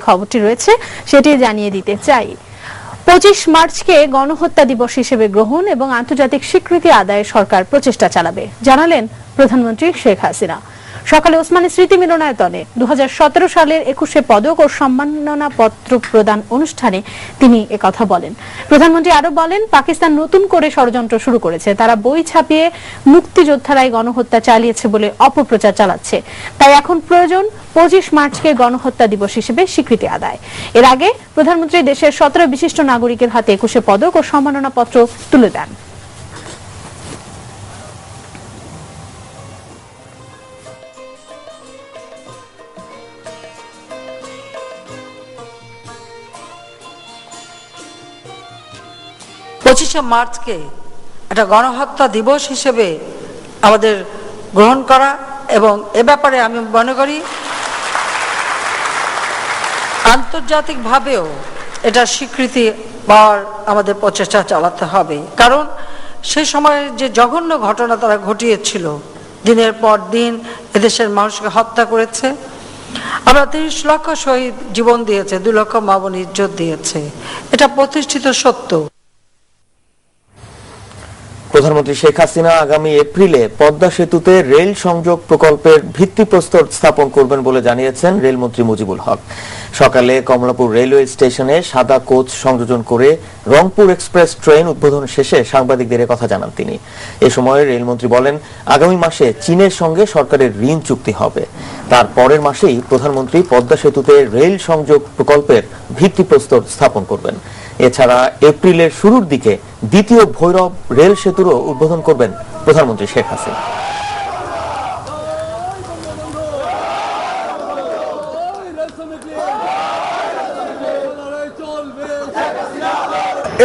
খবরটি রয়েছে সেটি জানিয়ে দিতে চাই। 25 মার্চকে গণহত্যা দিবস হিসেবে গ্রহণ এবং আন্তর্জাতিক স্বীকৃতি আদায়ে সরকার প্রচেষ্টা চালাবে জানালেন প্রধানমন্ত্রী শেখ হাসিনা। সকালে ওসমানী স্মৃতি মিলনায়তনে 2017 সালের 21শে পদক ও সম্মাননা পত্র প্রদান অনুষ্ঠানে তিনি একথা বলেন। প্রধানমন্ত্রী আরো বলেন, পাকিস্তান নতুন করে ষড়যন্ত্র শুরু করেছে। তারা বই ছাপিয়ে মুক্তিযোদ্ধারাই গণহত্যা চালিয়েছে বলে অপপ্রচার চালাচ্ছে। তাই এখন প্রয়োজন 25 মার্চকে গণহত্যা দিবস হিসেবে স্বীকৃতি আদায়। এর আগে প্রধানমন্ত্রী দেশের 17 বিশিষ্ট নাগরিকের হাতে 21শে পদক ও সম্মাননা পত্র তুলে দেন। মার্চকে একটা গণহত্যা দিবস হিসেবে আমাদের গ্রহণ করা এবং এ ব্যাপারে আমি মনে করি আন্তর্জাতিকভাবেও এটা স্বীকৃতি পাওয়ার আমাদের প্রচেষ্টা চালাতে হবে। কারণ সে সময় যে জঘন্য ঘটনা তারা ঘটিয়েছিল, দিনের পর দিন এদেশের মানুষকে হত্যা করেছে। আমরা 30 লক্ষ শহীদ জীবন দিয়েছে, 2 লক্ষ মা বোন ইজ্জত দিয়েছে, এটা প্রতিষ্ঠিত সত্য। প্রধানমন্ত্রী শেখ হাসিনা আগামী এপ্রিলে পদ্মা সেতুতে রেল সংযোগ প্রকল্পের ভিত্তিপ্রস্তর স্থাপন করবেন বলে জানিয়েছেন রেলমন্ত্রী মুজিবুল হক। সকালে কমলাপুর রেলওয়ে স্টেশনে সাদা কোচ সংযোজন করে রংপুর এক্সপ্রেস ট্রেন উদ্বোধন শেষে সাংবাদিকদের কথা জানান তিনি। এ সময় রেলমন্ত্রী বলেন, আগামী মাসে চীনের সঙ্গে সরকারের ঋণ চুক্তি হবে। তার পরের মাসেই প্রধানমন্ত্রী পদ্মা সেতুতে রেল সংযোগ প্রকল্পের ভিত্তিপ্রস্তর স্থাপন করবেন। এছাড়া এপ্রিলের শুরুর দিকে দ্বিতীয় ভৈরব রেল সেতুরও উদ্বোধন করবেন প্রধানমন্ত্রী শেখ হাসিনা।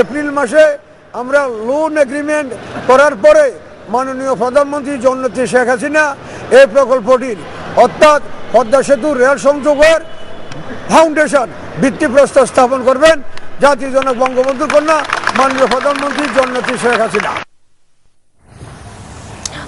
এপ্রিল মাসে আমরা লোন এগ্রিমেন্ট করার পরে মাননীয় প্রধানমন্ত্রী জননেত্রী শেখ হাসিনা এই প্রকল্পটির অর্থাৎ পদ্মা সেতু রেল সংযোগের ফাউন্ডেশন ভিত্তিপ্রস্তর স্থাপন করবেন জাতির জনক বঙ্গবন্ধুর কন্যা মাননীয় প্রধানমন্ত্রী জননেত্রী শেখ হাসিনা।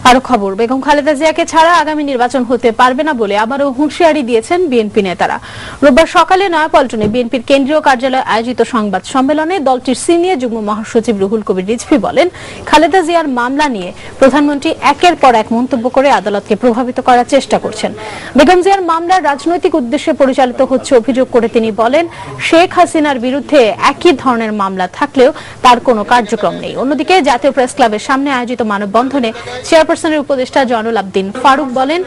আরো খবর, বেগম খালেদা জিয়াকে ছাড়া আগামী নির্বাচন হতে পারবে না বলে আবারও হুঁশিয়ারি দিয়েছেন বিএনপি নেতারা। রোববার সকালে নয়াপল্টনে বিএনপির কেন্দ্রীয় কার্যালয়ে আয়োজিত সংবাদ সম্মেলনে দলটির সিনিয়র যুগ্ম মহাসচিব রুহুল কবির রিজভী বলেন, খালেদা জিয়ার মামলা নিয়ে প্রধানমন্ত্রী একের পর এক মন্তব্য করে আদালতকে প্রভাবিত করার চেষ্টা করছেন। বেগম জিয়ার মামলা রাজনৈতিক উদ্দেশ্যে পরিচালিত হচ্ছে অভিযোগ করে তিনি বলেন, শেখ হাসিনার বিরুদ্ধে একই ধরনের মামলা থাকলেও তার কোনো কার্যক্রম নেই। অন্যদিকে জাতীয় প্রেস ক্লাবের সামনে আয়োজিত মানববন্ধনে চেয়ারপারসনের উপদেষ্টা জয়নুল আবদিন ফারুক বলেন,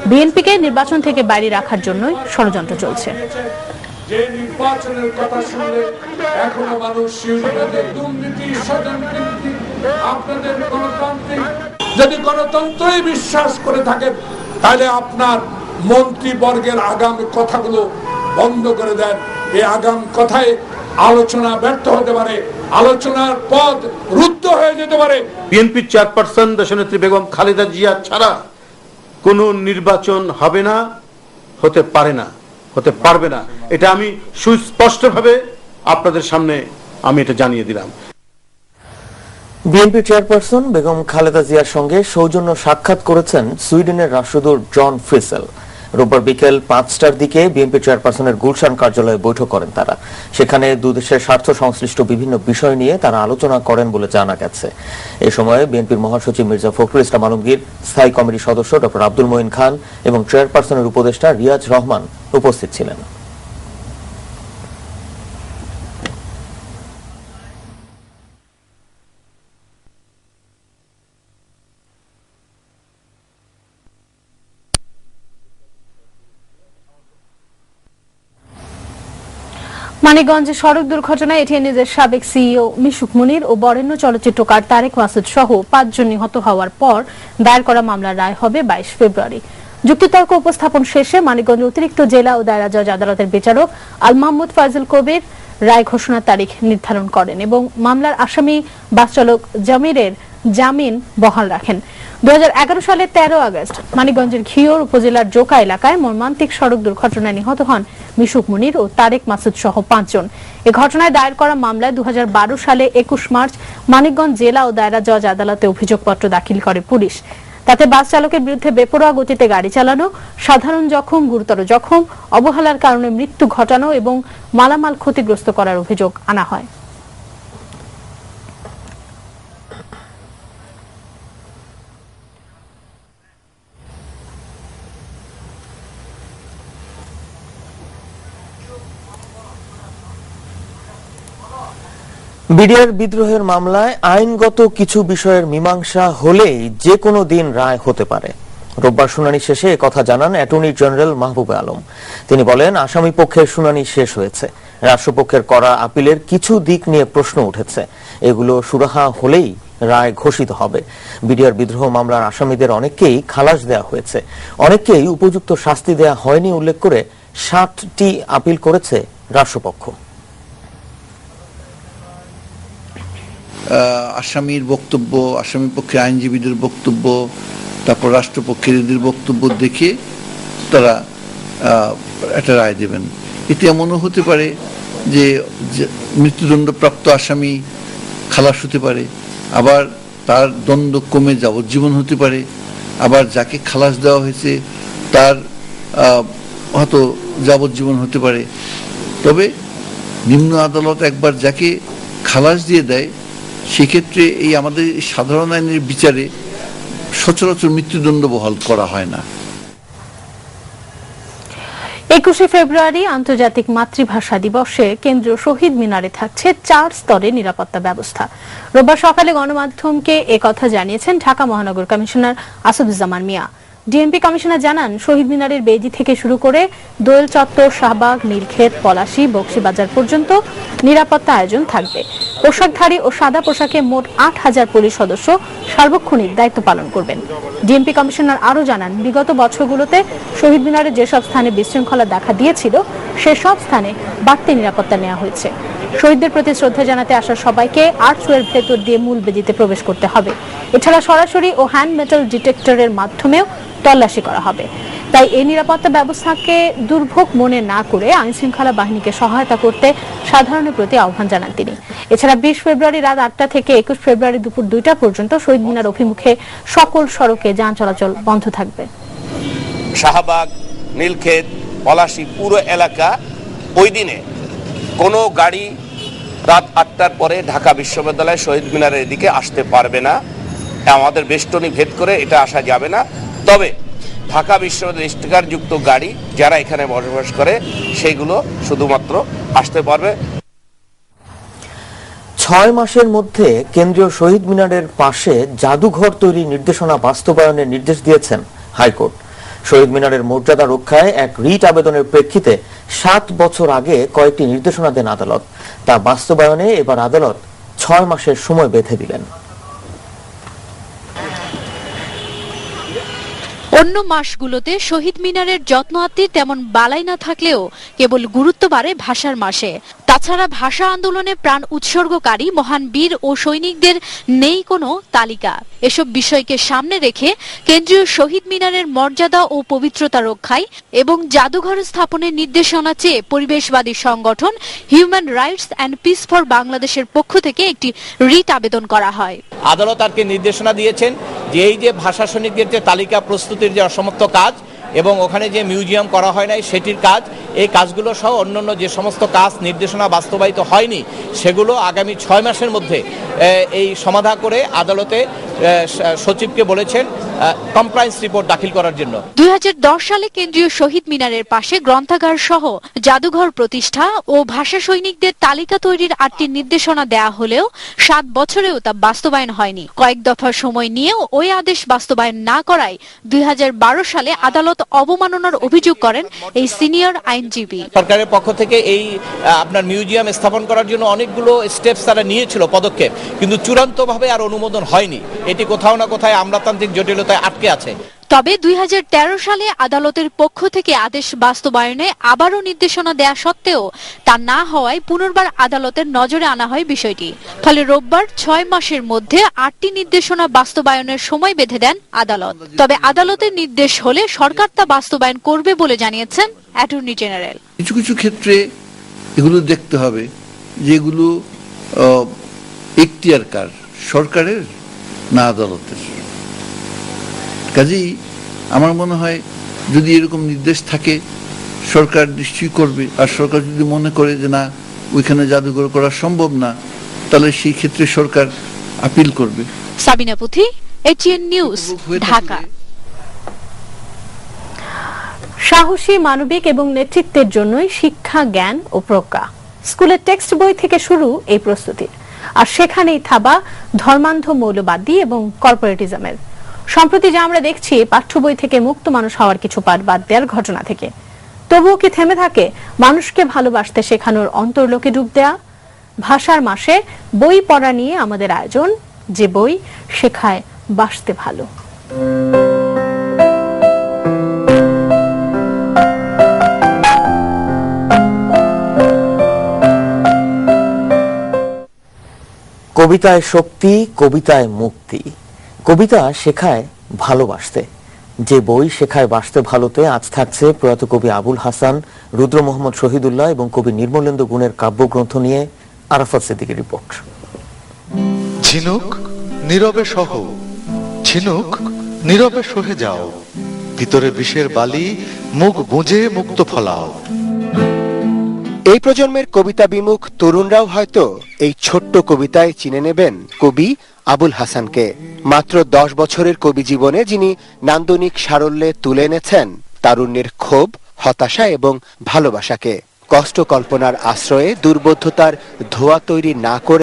বিএনপিকে নির্বাচন থেকে বাইরে রাখার জন্যই ষড়যন্ত্র চলছে। যে নির্বাচনের কথা শুনলে এখনো মানুষ দুর্নীতি, ষড়যন্ত্র, আপনাদের গণতান্ত্রিক যদি গণতন্ত্রই বিশ্বাস করে থাকেন তাহলে আপনার মন্ত্রীবর্গের আগামী কথাগুলো বন্ধ করে দেন। এই আগাম কথায় আলোচনা ব্যর্থ হতে পারে, আলোচনার পথ রুদ্ধ হয়ে যেতে পারে। বিএনপির চেয়ারপারসন দেশনেত্রী বেগম খালেদা জিয়া ছাড়া কোনো নির্বাচন হবে না, হতে পারে না, হতে পারবে না। এটা আমি সুস্পষ্টভাবে আপনাদের সামনে আমি এটা জানিয়ে দিলাম। বিএনপি চেয়ারপারসন বেগম খালেদা জিয়ার সঙ্গে সৌজন্য সাক্ষাৎ করেছেন সুইডেনের রাষ্ট্রদূত জন ফ্রিসেল। রোববার বিকেল 5টার দিকে বিএনপি চেয়ারপারসনের গুলশান কার্যালয়ে বৈঠক করেন তারা। সেখানে দুদেশের স্বার্থ সংশ্লিষ্ট বিভিন্ন বিষয় নিয়ে তারা আলোচনা করেন বলে জানা গেছে। এ সময় বিএনপির মহাসচিব মির্জা ফখরুল ইসলাম আলমগীর, স্থায়ী কমিটির সদস্য ডক্টর আব্দুল মঈন খান এবং চেয়ারপারসনের উপদেষ্টা রিয়াজ রহমান উপস্থিত ছিলেন। মানিকগঞ্জে সড়ক দুর্ঘটনায় এটিএনএজের সাবেক সিইও মিশুক মুনির ও বরেণ্য চলচ্চিত্রকার তারেক মাসুদ সহ 5 জন নিহত হওয়ার পর দায়ের করা মামলার রায় হবে 22 ফেব্রুয়ারি। যুক্তিতর্ক উপস্থাপন শেষে মানিকগঞ্জ অতিরিক্ত জেলা ও দায়রা জজ আদালতের বিচারক আল মাহমুদ ফাজল কবির রায় ঘোষণার তারিখ নির্ধারণ করেন এবং মামলার আসামি বাস চালক জামিরের জামিন বহাল রাখেন। 2011 সালের 13 আগস্ট মানিকগঞ্জের ঘিওর উপজেলার জোকা এলাকায় মর্মান্তিক সড়ক দুর্ঘটনায় নিহত হন মিশুক মুনির ও তারেক মাসুদ সহ 5 জন। এই ঘটনায় দায়ের করা মামলায় 2012 সালে 21 মার্চ মানিকগঞ্জ জেলা ও দায়রা জজ আদালতে অভিযোগপত্র দাখিল করে পুলিশ। তাতে বাস চালকের বিরুদ্ধে বেপরোয়া গতিতে গাড়ি চালানো, সাধারণ জখম, গুরুতর জখম, অবহেলার কারণে মৃত্যু ঘটানো এবং মালামাল ক্ষতিগ্রস্ত করার অভিযোগ আনা হয়। বিডিআর বিদ্রোহের মামলায় আইনগত কিছু বিষয়ের মীমাংসা হলেই যে কোনো দিন রায় হতে পারে। রোববার শুনানি শেষে একথা জানান অ্যাটর্নি জেনারেল মাহবুবে আলম। তিনি বলেন, আসামি পক্ষের শুনানি শেষ হয়েছে, রাষ্ট্রপক্ষের করা আপিলের কিছু দিক নিয়ে প্রশ্ন উঠেছে, এগুলো সুরাহা হলেই রায় ঘোষিত হবে। বিডিআর বিদ্রোহ মামলার আসামিদের অনেককেই খালাস দেওয়া হয়েছে, অনেককেই উপযুক্ত শাস্তি দেওয়া হয়নি উল্লেখ করে 7টি আপিল করেছে রাষ্ট্রপক্ষ। আসামির বক্তব্য, আসামি পক্ষের আইনজীবীদের বক্তব্য, তারপর রাষ্ট্রপক্ষের এদের বক্তব্য দেখে তারা একটা রায় দেবেন। এতে এমনও হতে পারে যে মৃত্যুদণ্ডপ্রাপ্ত আসামি খালাস হতে পারে, আবার তার দণ্ড কমে যাবজ্জীবন হতে পারে, আবার যাকে খালাস দেওয়া হয়েছে তার হয়তো যাবজ্জীবন হতে পারে। তবে নিম্ন আদালত একবার যাকে খালাস দিয়ে দেয়, সেক্ষেত্রে এই আমাদের সাধারণ আইনের বিচারে সচরাচর মৃত্যুদণ্ড বহাল করা হয় না। 21শে ফেব্রুয়ারি আন্তর্জাতিক মাতৃভাষা দিবসে কেন্দ্রীয় শহীদ মিনারে থাকছে 4 স্তরের নিরাপত্তা ব্যবস্থা। রোববার সকালে গণমাধ্যমকে একথা জানিয়েছেন ঢাকা মহানগর কমিশনার আসাদুজ্জামান মিয়া। ডিএমপি কমিশনার জানান, শহীদ মিনারের বেদি থেকে শুরু করে দোয়েল চত্বর, শাহবাগ, নীলক্ষেত, পলাশী, বকশীবাজার পর্যন্ত নিরাপত্তা আয়োজন থাকবে। পোশাকধারী ও সাদা পোশাকে মোট 8000 পুলিশ সদস্য সার্বক্ষণিক দায়িত্ব পালন করবেন। ডিএমপি কমিশনার আরও জানান, বিগত বছরগুলোতে শহীদ মিনারে যেসব স্থানে বিশৃঙ্খলা দেখা দিয়েছিল সেসব স্থানে বাড়তি নিরাপত্তা নেওয়া হয়েছে। শহীদদের প্রতি শ্রদ্ধা জানাতে আসা সবাইকে আর্চওয়ের ভেতর দিয়ে মূল বেদিতে প্রবেশ করতে হবে। এছাড়া সরাসরি ও হ্যান্ড মেটাল ডিটেক্টরের মাধ্যমেও তল্লাশি করা হবে। তাই এই নিরাপত্তা ব্যবস্থাকে দুর্ভোগ মনে না করে আইন শৃঙ্খলা বাহিনীকে সহায়তা করতে সাধারণের প্রতি আহ্বান জানান তিনি। এছাড়া 20 ফেব্রুয়ারি রাত 8টা থেকে 21 ফেব্রুয়ারি দুপুর 2টা পর্যন্ত শহীদ মিনার অভিমুখে সকল সড়কে যান চলাচল বন্ধ থাকবে। শাহবাগ, নীলক্ষেত, পলাশী পুরো এলাকা ওই দিনে কোনো গাড়ি রাত 8টার পরে ঢাকা বিশ্ববিদ্যালয় শহীদ মিনারের দিকে আসতে পারবে না। আমাদের বেষ্টনী ভেদ করে এটা আসা যাবে না। তবে ঢাকা বিশ্ববিদ্যালয় স্টিকারযুক্ত গাড়ি যারা এখানে বসবাস করে সেগুলো শুধুমাত্র আসতে পারবে। 6 মাসের মধ্যে কেন্দ্রীয় শহীদ মিনারের পাশে জাদুঘর তৈরির নির্দেশনা বাস্তবায়নের নির্দেশ দিয়েছেন হাইকোর্ট। শহীদ মিনারের মর্যাদা রক্ষায় এক রিট আবেদনের প্রেক্ষিতে 7 বছর আগে কয়েকটি নির্দেশনা দেন আদালত। তা বাস্তবায়নে এবার আদালত 6 মাসের সময় বেঁধে দিলেন। অন্য মাসগুলোতে শহীদ মিনারের যত্ন আত্তি তেমন বালাই না থাকলেও কেবল গুরুত্ব বাড়ে ভাষার মাসে। তাছাড়া ভাষা আন্দোলনে প্রাণ উৎসর্গকারী মহান বীর ও সৈনিকদের নেই কোনো তালিকা। এসব বিষয়কে সামনে রেখে কেন্দ্রীয় শহীদ মিনারের মর্যাদা ও পবিত্রতা রক্ষায় এবং জাদুঘর স্থাপনের নির্দেশনা চেয়ে পরিবেশবাদী সংগঠন human rights and piece for বাংলাদেশের পক্ষ থেকে একটি রিট আবেদন করা হয়। আদালত আজকে নির্দেশনা দিয়েছেন যে এই যে ভাষা সৈনিকদের যে তালিকা প্রস্তুতির যে অসমাপ্ত কাজ এবং ওখানে যে মিউজিয়াম করা হয় নাই সেটির কাজ, এই কাজগুলো সহ অন্যান্য যে সমস্ত কাজ নির্দেশনা বাস্তবায়িত হয়নি সেগুলো আগামী 6 মাসের মধ্যে এই সমাধা করে আদালতে সচিবকে বলেছেন কমপ্লায়েন্স রিপোর্ট দাখিল করার জন্য। 2010 সালে কেন্দ্রীয় শহীদ মিনারের পাশে গ্রন্থাগার সহ জাদুঘর প্রতিষ্ঠা ও ভাষা সৈনিকদের তালিকা তৈরির 8টি নির্দেশনা দেয়া হলেও 7 বছরেও তা বাস্তবায়ন হয়নি। কয়েক দফা সময় নিয়েও ওই আদেশ বাস্তবায়ন না করায় 2012 সালে আদালত অবমাননার অভিযোগ করেন এই সিনিয়র আইনজীবী। সরকারের পক্ষ থেকে এই আপনার মিউজিয়াম স্থাপন করার জন্য অনেকগুলো স্টেপস তারা নিয়েছিল, পদক্ষেপ, কিন্তু চূড়ান্তভাবে আর অনুমোদন হয়নি। এটি কোথাও না কোথায় আমলাতান্ত্রিক জটিলতায় আটকে আছে। তবে 2013 সালে আদালতের পক্ষ থেকে আদেশ বাস্তবায়নে আবারও নির্দেশনা দেয়া সত্ত্বেও তা না হওয়ায় পুনর্বার আদালতের নজরে আনা হয় বিষয়টি। ফলে রোববার 6 মাসের মধ্যে 8টি নির্দেশনা বাস্তবায়নের সময় বেঁধে দেন আদালত। তবে আদালতের নির্দেশ হলে সরকার তা বাস্তবায়ন করবে বলে জানিয়েছেন অ্যাটর্নি জেনারেল। কিছু কিছু ক্ষেত্রে এগুলো দেখতে হবে যেগুলো এখতিয়ারকার সরকারের না আদালতের। কাজেই আমার মনে হয় যদি এরকম নির্দেশ থাকে সরকার নিশ্চয়ই করবে, আর সরকার যদি মনে করে যে না ওইখানে জাদুঘর করা সম্ভব না, তাহলে সেই ক্ষেত্রে সরকার আপিল করবে। সাবিনা পুথি, এটিএন নিউজ, ঢাকা। সাহসী, মানবিক এবং নেতৃত্বের জন্যই শিক্ষা, জ্ঞান ও প্রজ্ঞা। স্কুলের টেক্সট বই থেকে শুরু এই প্রস্তুতি, আর সেখানেই থাবা ধর্মান্ধ মৌলবাদী এবং কর্পোরেটিজমের। সম্প্রতি যা আমরা দেখছি পাঠ্য বই থেকে মুক্ত মানুষ হওয়ার কিছু পাঠ বাদ দেওয়ার ঘটনা থেকে, তবুও কি থেমে থাকে মানুষকে ভালোবাসতে শেখানোর অন্তর্লোকে ডুব দেয়া? ভাষার মাসে বই পড়া নিয়ে আমাদের আয়োজন, যে বই শেখায় বাসতে ভালো। কবিতায় শক্তি, কবিতায় মুক্তি। কবিতা শেখায় ভালোবাসতে। যে বই শেখায় বাসতে ভালোতে আজ থাকছে প্রয়াত কবি আবুল হাসান, রুদ্র মোহাম্মদ শহীদুল্লাহ এবং কবি নির্মলেন্দু গুণের কাব্যগ্রন্থ নিয়ে আরাফাত সিদ্দিকীর রিপোর্ট। ঝিনুক নীরবে সহ, ঝিনুক নীরবে সহে যাও, ভিতরে বিষের বালি মুখ বুঝে মুক্ত ফলাও। এই প্রজন্মের কবিতা বিমুখ তরুণরাও হয়তো এই ছোট্ট কবিতায় চিনে নেবেন কবি আবুল হাসানকে। মাত্র 10 বছরের কবি জীবনে যিনি নান্দনিক সারল্যে তুলে এনেছেন তারুণ্যের ক্ষোভ, হতাশা এবং ভালোবাসাকে। কষ্ট কল্পনার আশ্রয়ে দুর্বোধ্যতার ধোঁয়া তৈরি না করে